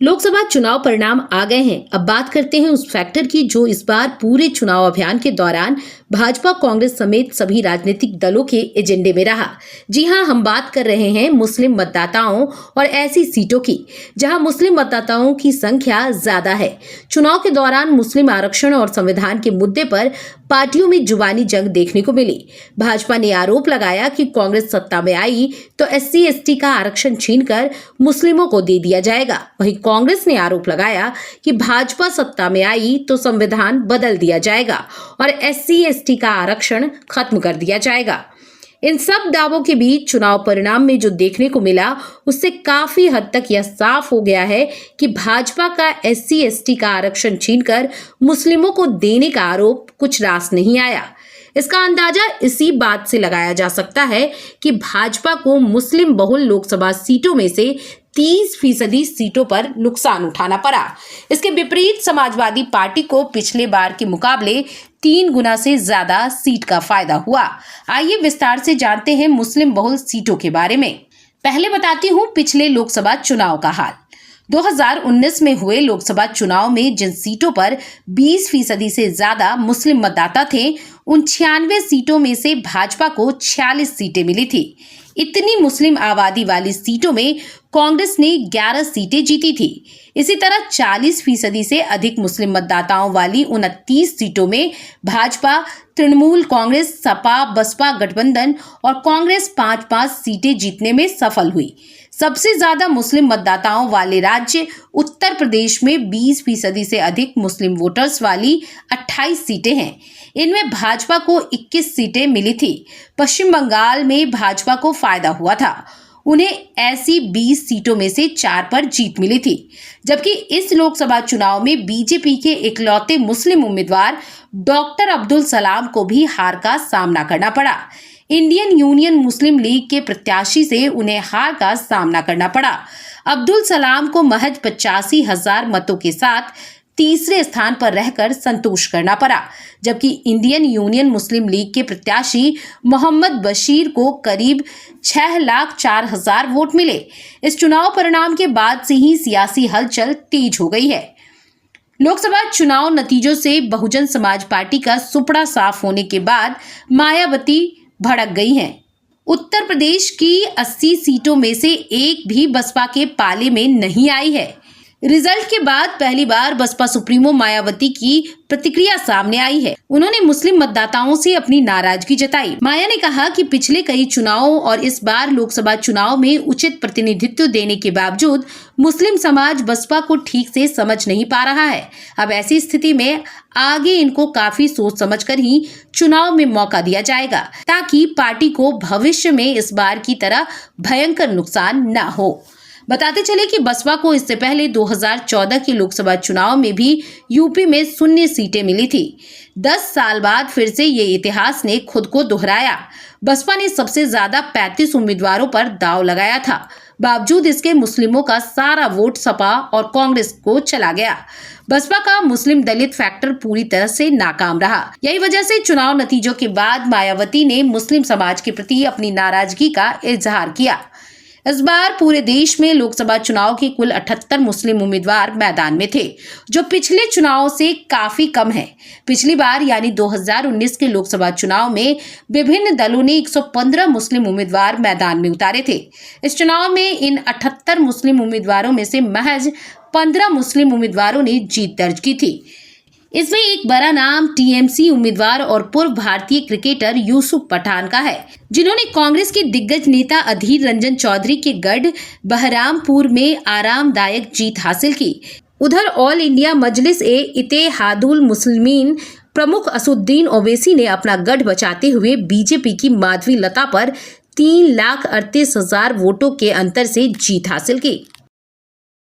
लोकसभा चुनाव परिणाम आ गए हैं। अब बात करते हैं उस फैक्टर की जो इस बार पूरे चुनाव अभियान के दौरान भाजपा, कांग्रेस समेत सभी राजनीतिक दलों के एजेंडे में रहा। जी हां, हम बात कर रहे हैं मुस्लिम मतदाताओं और ऐसी सीटों की जहां मुस्लिम मतदाताओं की संख्या ज्यादा है। चुनाव के दौरान मुस्लिम आरक्षण और संविधान के मुद्दे पर पार्टियों में जुबानी जंग देखने को मिली। भाजपा ने आरोप लगाया कि कांग्रेस सत्ता में आई तो SC/ST का आरक्षण छीनकर मुस्लिमों को दे दिया जाएगा। वहीं कांग्रेस ने आरोप लगाया कि भाजपा सत्ता में आई तो संविधान बदल दिया जाएगा और SC/ST का आरक्षण खत्म कर दिया जाएगा। इन सब दावों के बीच चुनाव परिणाम में जो देखने को मिला उससे काफी हद तक यह साफ हो गया है कि भाजपा का SC/ST का आरक्षण छीनकर मुस्लिमों को देने का आरोप कुछ रास नहीं आया। इसका अंदाजा इसी बात से लगाया जा सकता है कि भाजपा को मुस्लिम बहुल लोकसभा सीटों में से 30% सीटों पर नुकसान उठाना पड़ा। इसके विपरीत समाजवादी पार्टी को पिछले बार के मुकाबले 3 गुना से ज्यादा सीट का फायदा हुआ। आइए विस्तार से जानते हैं मुस्लिम बहुल सीटों के बारे में। पहले बताती हूँ पिछले लोकसभा चुनाव का हाल। 2019 में हुए लोकसभा चुनाव में जिन सीटों पर 20% से ज्यादा मुस्लिम मतदाता थे, उन 96 सीटों में से भाजपा को 46 सीटें मिली थी। इतनी मुस्लिम आबादी वाली सीटों में कांग्रेस ने 11 सीटें जीती थी। इसी तरह 40% से अधिक मुस्लिम मतदाताओं वाली 29 सीटों में भाजपा, तृणमूल कांग्रेस, सपा, बसपा गठबंधन और कांग्रेस 5-5 सीटें जीतने में सफल हुई। सबसे ज्यादा मुस्लिम मतदाताओं वाले राज्य उत्तर प्रदेश में 20% से अधिक मुस्लिम वोटर्स वाली 28 सीटें हैं। इनमें भाजपा को 21 सीटें मिली थी। पश्चिम बंगाल में भाजपा को फायदा हुआ था। उन्हें ऐसी 20 सीटों में से 4 पर जीत मिली थी। जबकि इस लोकसभा चुनाव में बीजेपी के इकलौते मुस्लिम उम्मीदवार डॉक्टर अब्दुल सलाम को भी हार का सामना करना पड़ा। इंडियन यूनियन मुस्लिम लीग के प्रत्याशी से उन्हें हार का सामना करना पड़ा। अब्दुल सलाम को महज 85,000 मतों के साथ तीसरे स्थान पर रहकर संतोष करना पड़ा, जबकि इंडियन यूनियन मुस्लिम लीग के प्रत्याशी मोहम्मद बशीर को करीब 6,04,000 वोट मिले। इस चुनाव परिणाम के बाद से ही सियासी हलचल तेज हो गई है। लोकसभा चुनाव नतीजों से बहुजन समाज पार्टी का सुपड़ा साफ होने के बाद मायावती भड़क गई हैं। उत्तर प्रदेश की 80 सीटों में से एक भी बसपा के पाले में नहीं आई है। रिजल्ट के बाद पहली बार बसपा सुप्रीमो मायावती की प्रतिक्रिया सामने आई है। उन्होंने मुस्लिम मतदाताओं से अपनी नाराजगी जताई। माया ने कहा कि पिछले कई चुनावों और इस बार लोकसभा चुनाव में उचित प्रतिनिधित्व देने के बावजूद मुस्लिम समाज बसपा को ठीक से समझ नहीं पा रहा है। अब ऐसी स्थिति में आगे इनको काफी सोच समझकर ही चुनाव में मौका दिया जाएगा, ताकि पार्टी को भविष्य में इस बार की तरह भयंकर नुकसान न हो। बताते चले कि बसपा को इससे पहले 2014 के लोकसभा चुनाव में भी यूपी में 0 सीटें मिली थी। 10 साल बाद फिर से ये इतिहास ने खुद को दोहराया। बसपा ने सबसे ज्यादा 35 उम्मीदवारों पर दांव लगाया था। बावजूद इसके मुस्लिमों का सारा वोट सपा और कांग्रेस को चला गया। बसपा का मुस्लिम दलित फैक्टर पूरी तरह से नाकाम रहा। यही वजह से चुनाव नतीजों के बाद मायावती ने मुस्लिम समाज के प्रति अपनी नाराजगी का इजहार किया। इस बार पूरे देश में लोकसभा चुनाव के कुल 78 मुस्लिम उम्मीदवार मैदान में थे, जो पिछले चुनाव से काफी कम है। पिछली बार यानी 2019 के लोकसभा चुनाव में विभिन्न दलों ने 115 मुस्लिम उम्मीदवार मैदान में उतारे थे। इस चुनाव में इन 78 मुस्लिम उम्मीदवारों में से महज 15 मुस्लिम उम्मीदवारों ने जीत दर्ज की थी। इसमें एक बड़ा नाम TMC उम्मीदवार और पूर्व भारतीय क्रिकेटर यूसुफ पठान का है, जिन्होंने कांग्रेस के दिग्गज नेता अधीर रंजन चौधरी के गढ़ बहरामपुर में आरामदायक जीत हासिल की। उधर ऑल इंडिया मजलिस-ए-इत्तेहादुल मुस्लिमीन प्रमुख असदुद्दीन ओवैसी ने अपना गढ़ बचाते हुए बीजेपी की माधवी लता पर 3,38,000 वोटों के अंतर से जीत हासिल की।